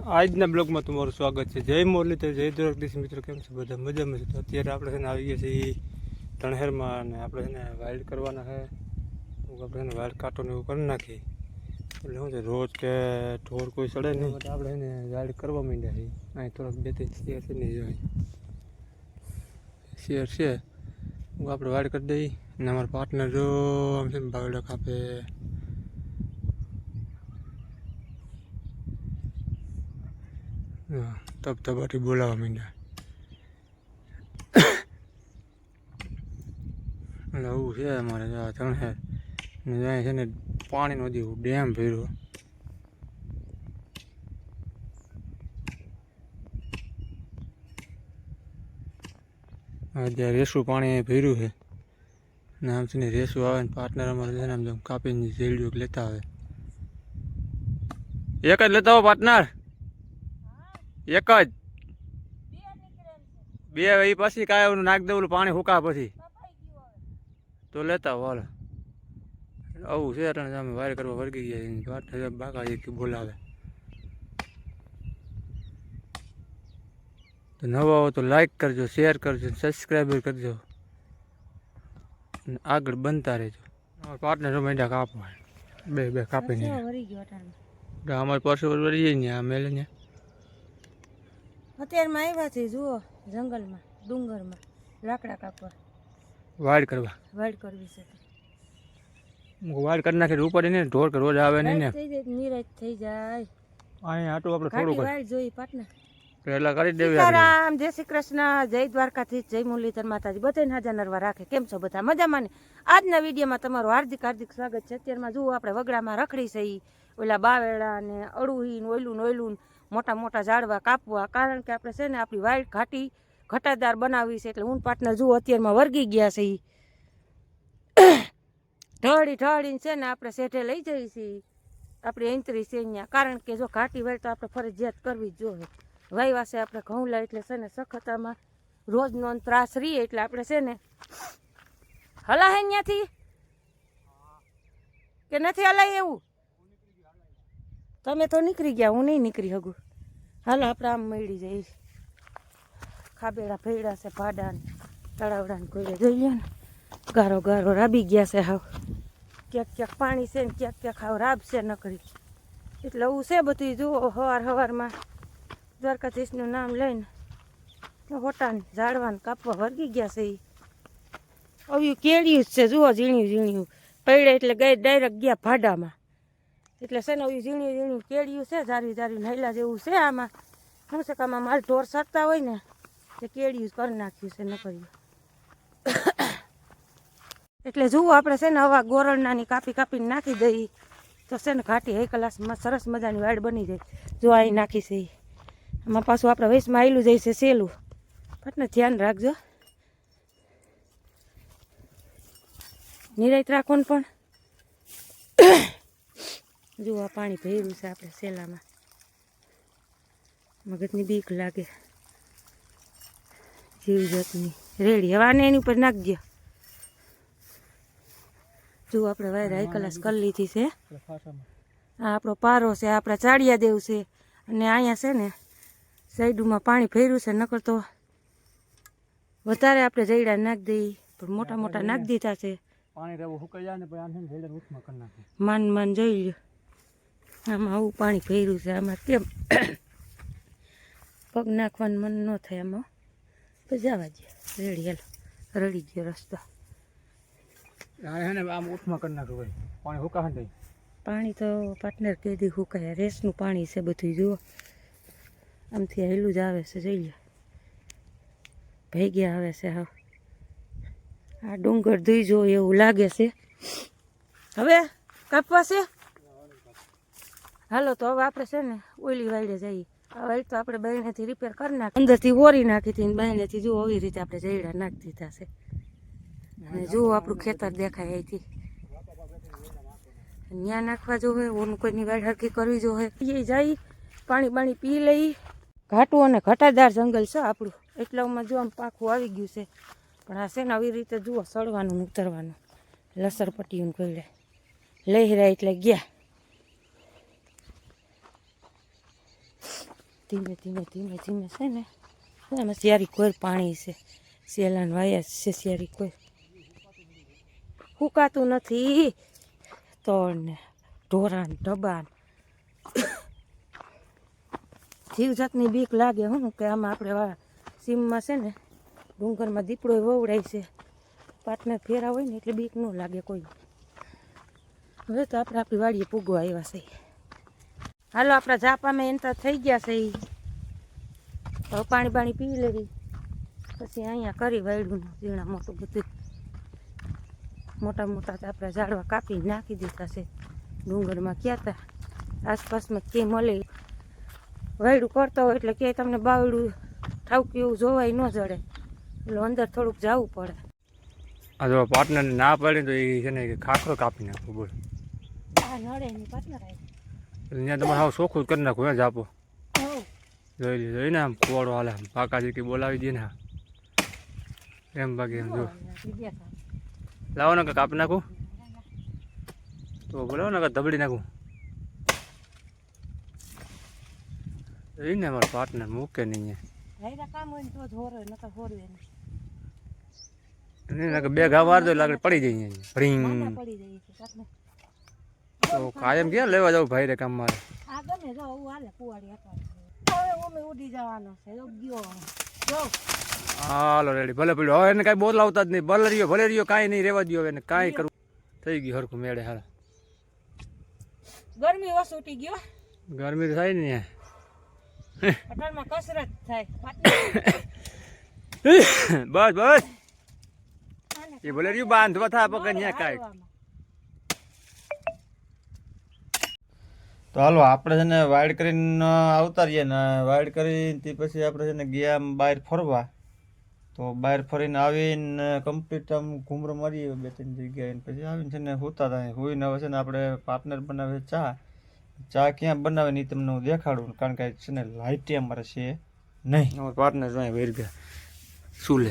આજના બ્લોગમાં તમારું સ્વાગત છે. જય મુરલીધર, જય દ્વારકાધીશ. મિત્રો કેમ છે? બધા મજામાં છે. તો અત્યારે આપણે છે ને આવી ગયા છીએ તણહેરમાં અને આપણે છે ને વાઇલ્ડ કરવાના છે. તો આપણે એને વાઇલ્ડ કાંટોને એવું કરી નાખીએ એટલે શું છે રોજ કે ઢોર કોઈ સડે નહીં એટલે આપણે એને વાઇલ્ડ કરવા માંડ્યા છીએ. અહીં થોડાક 2-3 શેર છે ને જોઈએ શેર છે હું આપણે વાઇલ્ડ કરી દઈએ અને અમારા પાર્ટનર જો આમ છે ને બાવડા કાપે તબતબાટી બોલાવવા માંડ્યા એટલે આવું છે અમારે તણહેર ને અહીંયા છે ને પાણીનો હજી ડેમ ભર્યો અત્યારે રેસું પાણી ભર્યું છે ને આમ છે ને રેસું આવે ને પાર્ટનર અમારે છે ને આમ જેમ કાપીને ઝેડ્યું લેતા આવે. એક જ લેતા આવો પાર્ટનર, એક જ બે એ પછી કાંઈ નાખ દેવું પાણી હુકા પછી તો લેતા આવો હાલો. આવું છે એટલે અમે વાયર કરવા વર્ગી ગયા બાકા એક બોલાવે. તો નવા હો તો લાઈક કરજો, શેર કરજો, સબસ્ક્રાઈબર કરજો અને આગળ બનતા રહેજો. અમારા પાર્ટનર મેંડા કાપવા બે કાપીને અમારે પરસો વળી જાય ને આ મેલે ને અત્યારમાં આવ્યા છે. જુઓ જંગલમાં ડુંગરમાં લાકડા કાપવા વાડ કરવા વાડ કરવી છે. વાડ કરી નાખે ઉપર ને ઢોર કે રોજ આવે નહીં ને થઈ જાય નિરાશ થઈ જાય. અહીંયા આટલું આપણે થોડું વાડ જોઈ પાટના પહેલા કરી દેવી. સીતારામ, જય શ્રી કૃષ્ણ, જય દ્વારકાધીશ, જય મુરલીધર માતાજી. બધાને હાજર નરવા રાખે. કેમ છો બધા? મજામાં ને? આજના વિડીયોમાં તમારું હાર્દિક હાર્દિક સ્વાગત છે. અત્યારમાં જુઓ આપણે વગડામાં રખડી છે ઓલા બાવેડા ને અડુહી ને ઓયલું મોટા મોટા ઝાડવા કાપવા. કારણ કે આપણે છે ને આપણી વાઇલ્ડ ઘાટી ઘટાદાર બનાવવી છે એટલે હું પાર્ટનર જુઓ અત્યારમાં વર્ગી ગયા છે. ઢળીને છે ને આપણે શેઠે લઈ જઈએ છીએ આપણી એંતરી છે અહીંયા. કારણ કે જો ઘાટી વાય તો આપણે ફરજિયાત કરવી જ જોઈએ. વાયવાસે આપણે ઘઉં લા એટલે છે ને સખતામાં રોજનો ત્રાસ રહીએ એટલે આપણે છે ને હલા હે ત્યાંથી કે નથી હલાય એવું. તમે તો નીકળી ગયા, હું નહીં નીકળી શકું. હાલો આપણે આમ મળી જઈએ. ખાબેડા ફેડા છે ભાડા ને તળાવડા ને કોઈ જોઈએ ને ગારો રાબી ગયા છે. હાવ ક્યાંક પાણી છે ને ક્યાંક હાવ રાબ છે નકરી. એટલે એવું છે બધું. જુઓ સવારમાં દ્વારકાધીશનું નામ લઈને હોટાને ઝાડવાને કાપવા વર્ગી ગયા છે. આવ્યું કેળિયું જ છે. જુઓ ઝીણ્યું પડે એટલે ગઈ ડાયરેક્ટ ગયા ભાડામાં. એટલે છે ને આવ્યું ઝીણ્યું કેળિયું છે. જારી નહેલા જેવું છે. આમાં શું છે કે આમાં માલ ઢોર સરતા હોય ને તે કેળિયું કરી નાખ્યું છે ન કર્યું. એટલે જુઓ આપણે છે ને હવા ગોરલનાની કાપીને નાખી દઈએ તો છે ને ઘાટી હે કલાસમાં સરસ મજાની વાડ બની જાય. જો અહીં નાખી છે આમાં પાછું આપણે વયસમાં આવેલું જાય છે સેલું. પટને ધ્યાન રાખજો, નિરાયત રાખવાનું. પણ જુઓ આ પાણી ભર્યું છે આપણે સેલામાં. મગજની બીક લાગે જીવ જાતની રેડી. હવે આને એની ઉપર નાખજો. જુઓ આપણે વાયર હાઈ ક્લાસ કરી લીધી છે. આ આપણો પારો છે, આપણા ચાળિયા દેવ છે. અને અહીંયા છે ને સાઈડમાં પાણી ભર્યું છે. નકર તો વધારે આપણે જઈડા નાખી દઈએ પણ મોટા નાખી દીધા છે. માન જોઈ લો આમાં આવું પાણી ભર્યું છે. આમાં કેમ પગ નાખવાનું મન ન થાય આમાં. તો જવા દે રેડી. હાલો રડી ગયો રસ્તો. પાણી તો પાર્ટનર કેદી હુકાય. રેસનું પાણી છે બધું. જુઓ આમથી હેલું જ આવે છે. જોઈ લો ભેગ્યા આવે છે. હા આ ડુંગર ધોઈ જો એવું લાગે છે. હવે કાપવા છે. હાલો તો હવે આપણે છે ને ઓઈલી વાઈડે જઈએ. આ વાઈડ તો આપણે બહેનેથી રિપેર કરી નાખી, અંદરથી ઓરી નાખી હતી. બહેનેથી જુઓ આવી રીતે આપણે જઈડા નાખી દીધા છે. અને જુઓ આપણું ખેતર દેખાય અહીંથી. ત્યાં નાખવા જો હોય ઓનું કોઈની વાડ હરકી કરવી જો હોય એ જાય પાણી પી લઈ. ઘાટું અને ઘટાદાર જંગલ છે આપણું. એટલામાં જો આમ પાખું આવી ગયું છે. પણ આ છે ને આવી રીતે જુઓ સડવાનું ઉતરવાનું. લસર પટ્ટીયું કોઈ લહેરા એટલે ગયા. ધીમે ધીમે ધીમે ધીમે છે ને એમાં શિયારી કોઈ પાણી છે શેલાન વાયા છે શિયારી કોઈ ફૂકાતું નથી તળ ને ઢોરાન ડબાન જીવજાતની બીક લાગે હું કે આમાં આપણે સીમમાં છે ને ડુંગરમાં દીપડો વવડાય છે પાર્ટનર ફેરા હોય ને એટલે બીક ન લાગે કોઈ હવે તો આપણે આપણી વાડીએ પૂગવા આવ્યા છે હાલો આપણા ઝાપામાં એન્ટર થઈ ગયા છે હવે પાણી પાણી પી લેવી પછી અહીંયા કરી વાયડું ઝીણા મોટું બધું મોટા મોટા આપણા ઝાડવા કાપી નાખી દીધા છે ડુંગરમાં ક્યાં હતા આસપાસમાં ક્યાંય મળે વાયડું કરતો હોય એટલે ક્યાંય તમને બાવડું ઠાવકી એવું જોવાય ન જડે એટલે અંદર થોડુંક જવું પડે આ જો પાર્ટનરને ના પડે તો એ છે ને ખાખરો કાપી નાખો બોલ આ નડે નહીં પાર્ટનર આવી ત્યાં તમારે હાવ ચોખ્ખું જ કરી નાખું જ આપો જોઈને આમ કોળો હાલે આમ કાકાજી કે બોલાવી દે ને એમ બાકી એમ જો લાવો ને કે કાપી નાખું તો બોલાવો ને કે ધબડી નાખું એને અમારો પાર્ટનર મૂકે નહીં કામ હોય ને તો જ હોરે નકર હોરવે એને બે ઘા વાર દો લાગે પડી જાય રીંગ પડી જાય છે પાર્ટનર તો કાયમ ક્યાં લેવા જાવ ભાઈ રે કામ મારે આ ગમે જો હું હાલે કુવાડી હતા હવે ઓમે ઉડી જવાનો છે જો ગયો જો હાલો રેડી ભલે પડ્યો હવે એને કાંઈ બોલાવતા જ નહીં ભલે રહ્યો કાંઈ નહીં રહેવા દો એને કાંઈ કરવું થઈ ગયું હરખું મેળે હાલ ગરમી ઓછુટી ગયો ગરમી તો થાય ને અટાણમાં કસરત થાય બસ બસ એ ભલે રહ્યું બાંધવા થા પકડ ત્યાં કાંઈ તો હાલો આપણે છે ને વાઇડ કરીને આવતા રહીએ ને વાઇડ કરીને તે પછી આપણે છે ને ગયા બહાર ફરવા તો બહાર ફરીને આવીને કમ્પ્લીટ આમ ઘૂમરો મારીએ બે ત્રણ જગ્યાએ પછી આવીને છે ને હોતા થાય હોઈને હવે છે ને આપણે પાર્ટનર બનાવે ચા ક્યાં બનાવે ને એ તમને હું દેખાડું કારણ કે છે ને લાઇટ અમારે છે નહીં અમારા પાર્ટનર જો વેર ગયા ચૂલે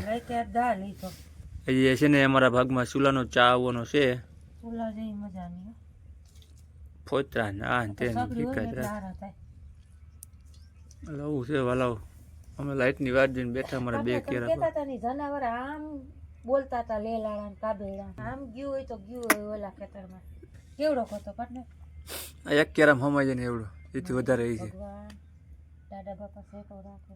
દાળ લીધો એ છે ને અમારા ભાગમાં ચૂલાનો ચા આવવાનો છે ચૂલા જેવી મજા નહીં ફોતરા ના તે લવું છે વાલાવ અમે લાઇટની વાત જોઈને બેઠા અમારા બે કેરા જનાવર આમ બોલતા હતા લેલાડા ને કાબેડા આમ ગયું હોય તો ગયું હોય ઓલા ખેતરમાં કેવડો ખોતો પાટને એક કેરામ હમાઈ જાય ને એવડો એથી વધારે એ છે ભગવાન દાદા બાપા સેકો રાખે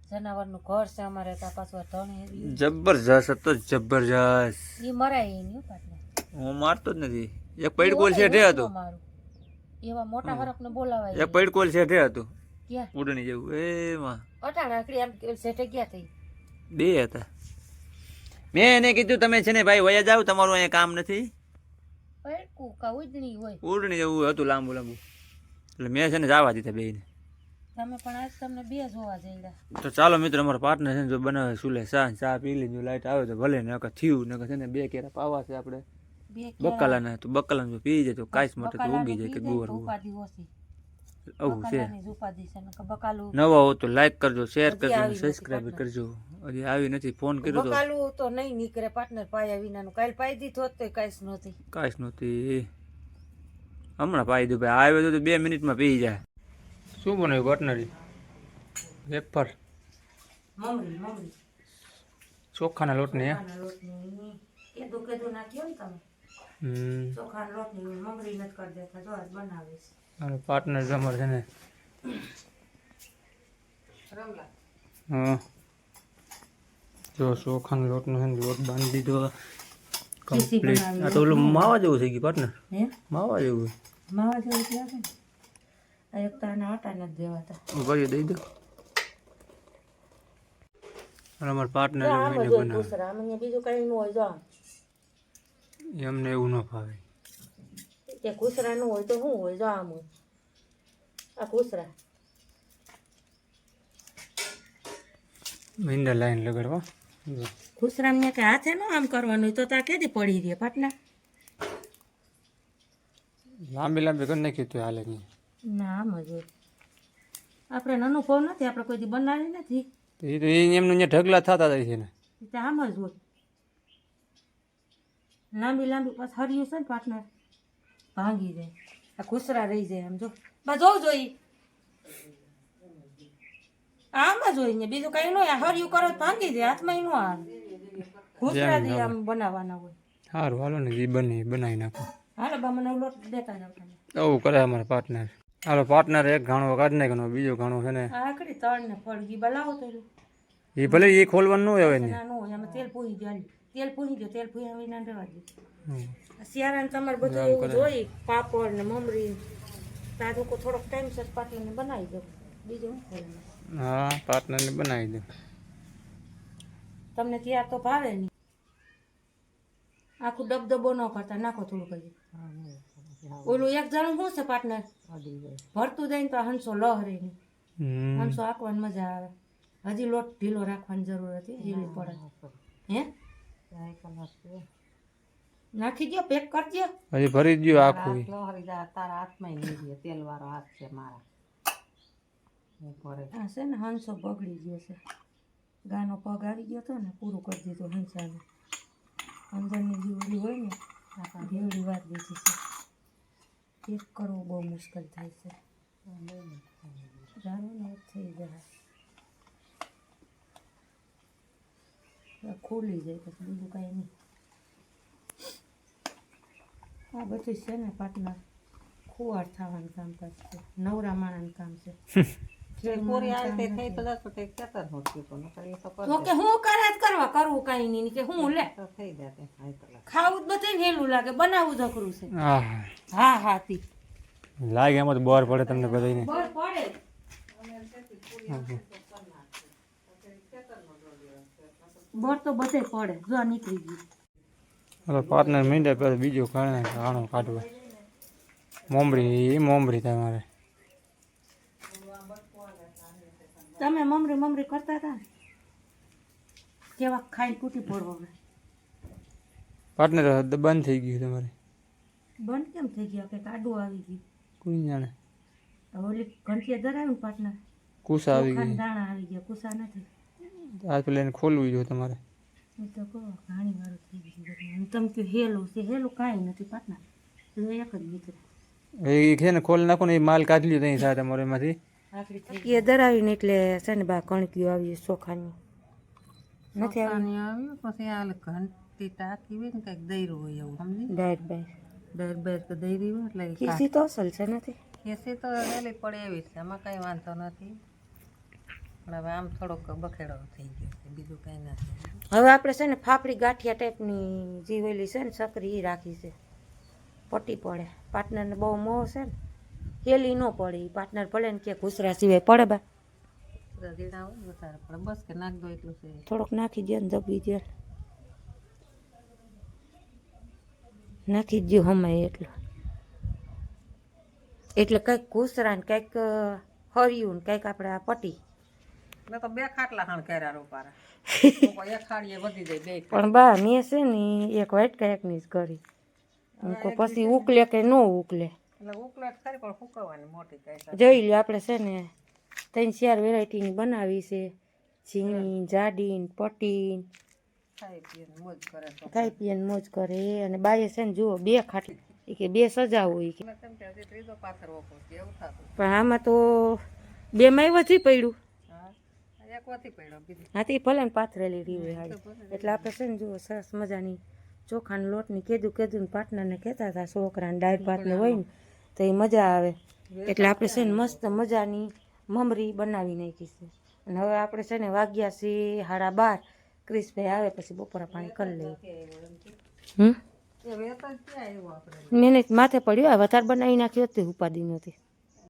જનાવરનું ઘર છે અમારે ત્યાં પાછું ધણી જબરજસ્ત હતો જબરજસ્ત એ મરાય નહીં પાટને હું મારતો જ નથી એક પૈડકોલ શેઠે હતો મારું એવા મોટા હરકને બોલાવાય એક પૈડકોલ શેઠે હતું ક્યાં ઉડણી જેવું એમાં અટાણાકડી આમ સેઠે ગયા થઈ બે હતા મેં એને કીધું તમે છે ને ભાઈ વયા જાવ તમારું અહીંયા કામ નથી પૈડકું કા ઉડણી હોય ઉડણી જેવું હતું લાંબુ લાંબુ એટલે મેં છે ને જવા દીધા બેને તમે પણ આજ તમને બે જોવા જઈડા તો ચાલો મિત્રો અમારા પાર્ટનર છે ને જો બનાવે સુલે ચા પી લીધું લાઈટ આવે તો ભલે ને થયું ને છે ને બે કેરા પાવા છે આપણે બકાલાના તો બકાલાનું પી જાય તો કાંઈ માટે તો ઉગી જાય કે ગુવાર આવું છે નવા હો તો લાઈક કરજો શેર કરજો સબસ્ક્રાઇબ કરજો હજી આવી નથી ફોન કર્યો બકાલું તો નહીં નીકળે પાર્ટનર પાયા વિનાનું કાલ પાઈ દીધો તો કાંઈ નહોતી હમણાં પાઈ દઉં ભાઈ આવ્યો તો 2 મિનિટમાં પી જાય શું બનાવ્યું પાર્ટનરી વેફર ચોખાના લોટની પાર્ટનર અમારે છે ને હા જો ચોખાના લોટનો છે ને લોટ બાંધી દીધો કમ્પ્લીટ આ તો ઓલું માવા જેવું થઈ ગયું પાર્ટનર માવા જેવું એક તો આના આટા નથી દેવાતા ઉભા દઈ દો અમારા પાર્ટનર બીજું કઈ ન હોય જો એમને એવું ન ફાવે તે કુસરા નું હોય તો શું હોય જો આમ હોય આ કુસરા મીંડા લાઈન લગાડવા કુસરા ને કે હાથે ન આમ કરવાનું હોય તો તા કેદી પડી રહે પાટના લાંબી લાંબી કરી નાખ્યું તો હાલે નહીં ના આમ જ હોય આપણે અનુભવ નથી આપણે કોઈ દી બનાવી નથી એ તો એમનું અહીંયા ઢગલા થતા જાય છે ને તે આમ જ હોય લાંબી લાંબી પાછ હરિયું છે ને પાર્ટનર ભાંગી જાય આ ખુસરા રહી જાય આમ જો બા જોવું જોઈ આમાં જોઈને બીજું કઈ ન હોય હરિયું કરો તો ભાંગી દે હાથમાં નો આવે ઘૂસરા દી આમ બનાવવાના હોય સારું હાલો ને જે બની બનાવી નાખો હાલો બા મને લોટ દેતા જાવ તમે એવું કરે અમારા પાર્ટનર હાલો પાર્ટનર એક ઘાણો કાઢ નાખ્યો બીજો ઘાણો છે ને આ કડી તળ ને ફળગી બલાવો તો એ ભલે એ ખોલવાનું ન હોય હવે ને ના નો હોય એમાં તેલ પૂરી જાય તેલ પૂરી ગયો તેલ પૂરી વિના રહેવા દે શિયાળાને તમારે બધું એવું જોઈ પાપડ ને મમરી તાજો કો થોડોક ટાઈમ સર પાટલાને બનાવી દો બીજું શું કરવાનું હા પાર્ટનરને બનાવી દે તમને ત્યાં તો ભાવે નહીં આખું ડબડબો ન કરતા નાખો થોડું કરી ઓલું એક જણું શું છે પાર્ટનર ભરતું જાય ને તો હંસો લહરે નહીં હંસો આંકવાની મજા આવે હજી લોટ ઢીલો રાખવાની જરૂર હતી ઢીલી પડે હે નાખી દો પેક કરજો હજી ભરી દો આખું તારા હાથમાં નહીં તેલ વાળો હાથ છે મારા હા છે ને હંસો બગડી ગયો છે ગાનો પગ આવી ગયો હતો ને પૂરું કરી દીધું હંસાને અંદરની જીવડી હોય ને જીવડી વાત બેસી છે પેક કરવું બહુ મુશ્કેલ થાય છે જાણવું ને થઈ જાય ખોલી જાય પછી બીજું કાંઈ નહીં આ બધું છે ને પાર્ટનર ખુવાડ થવાનું કામકાજ છે નવરા માણાનું કામ છે પૂરી આરતી થઈ તો દસ પટે કેતર હોતી તો નકર એ તો તો કે હું કરે જ કરવા કરવું કાંઈ નહીં કે હું લે તો થઈ જાતે આઈ કલાક ખાવું જ બધે હેલું લાગે બનાવવું જ અઘરું છે હા હા હા તી લાગે એમાં તો બોર પડે તમને બધાને બસ પડે બોર તો બધે પડે જો નીકળી ગયું હવે પાર્ટનર મીંડે પછી બીજો ઘાણો કાઢવા મોમરી તમારે તમે મમરી કરતા હતા ને કેવા ખાઈ તૂટી પડવો હવે પાર્ટનર બંધ થઈ ગયું તમારે બંધ કેમ થઈ ગયા કે કાડું આવી ગયું કોઈ જાણે ઓલી ઘંટીએ ધરાવ્યું પાર્ટનર કુસા આવી ગઈ દાણા આવી ગયા કુસા નથી આ પેલા એને ખોલવું જોઈએ તમારે એ તો કહો ઘાણી વાળું થઈ ગયું તમે કહ્યું હેલું છે હેલું કાંઈ નથી પાર્ટનર એક જ નીકળે એ છે ને ખોલ નાખો ને એ માલ કાઢી લીધો અહીં સાથે અમારે એમાંથી એ ધરાવીને એટલે છે ને બા કણકીઓ આવી ચોખાની નથી આવી આવ્યું પછી આ ઘંટી ટાંકી હોય ને કંઈક દૈરું હોય એવું સમજી ડાયર બાય દર બેર તો દૈરી હોય એટલે ખીસી તો અસલ છે નથી એસી તો વહેલી પડે એવી છે એમાં કાંઈ વાંધો નથી પણ હવે આમ થોડોક બખેડો થઈ ગયો છે બીજું કાંઈ નથી હવે આપણે છે ને ફાફડી ગાંઠિયા ટાઈપની જીવેલી છે ને સકરી એ રાખી છે પટ્ટી પડે પાર્ટનરને બહુ મોહ છે ને હેલી ન પડે એ પાર્ટનર ભલે ને કે ઘૂસરા સિવાય પડે બા ઝીણા હોય વધારે પડે બસ કે નાખ દો એટલું છે થોડોક નાખી દે ને દબી દે નાખી જ હમાય એટલું એટલે કંઈક ઘૂસરા ને કંઈક હરિયું ને કંઈક આપણે આ પટ્ટી મેં તો બે ખાટલા ખાણ કર્યા રોપારા એક ખાડીએ વધી જાય બે પણ બા મેં છે ને એક વાટકા એકની જ કરી પછી ઉકલે કે ન ઉકલે એટલે ઉકળાટ ખરી પણ ફૂંકવાની મોટી કાંઈ જોઈ લે આપણે છે ને 3-4 વેરાયટીની બનાવી છે ઝીણી જાડી ને પટ્ટી ખાઈ પીને મોજ કરે તો ખાઈ પીએ ને મોજ કરે અને બાએ છે ને જુઓ 2 ખાટલી એ કે 2 સજાવું એ કે મેં કેમ કે હજી ત્રીજો પાથર ઓપો છે એવું થતું પણ આમાં તો 2માં વધી પડ્યું હા એક વધી પડ્યો બીજું હાથી ભલે ને પાથરેલી રીવે હાડી એટલે આપણે છે ને જુઓ સરસ મજાની ચોખાના લોટની કીધું ને પાર્ટનરને કહેતા હતા છોકરાને ડાળ ભાતને હોય ને તો એ મજા આવે એટલે આપણે છે ને મસ્ત મજાની મમરી બનાવી નાખી છે અને હવે આપણે છે ને વાગ્યા છે 12:30 ક્રિશભાઈ આવે પછી બપોરા પાણી કરી લઈએ એ વેત જ ક્યાં આવ્યું આપણે મેને માથે પડ્યું આ વધારે બનાવી નાખ્યો તે ઉપાદી નથી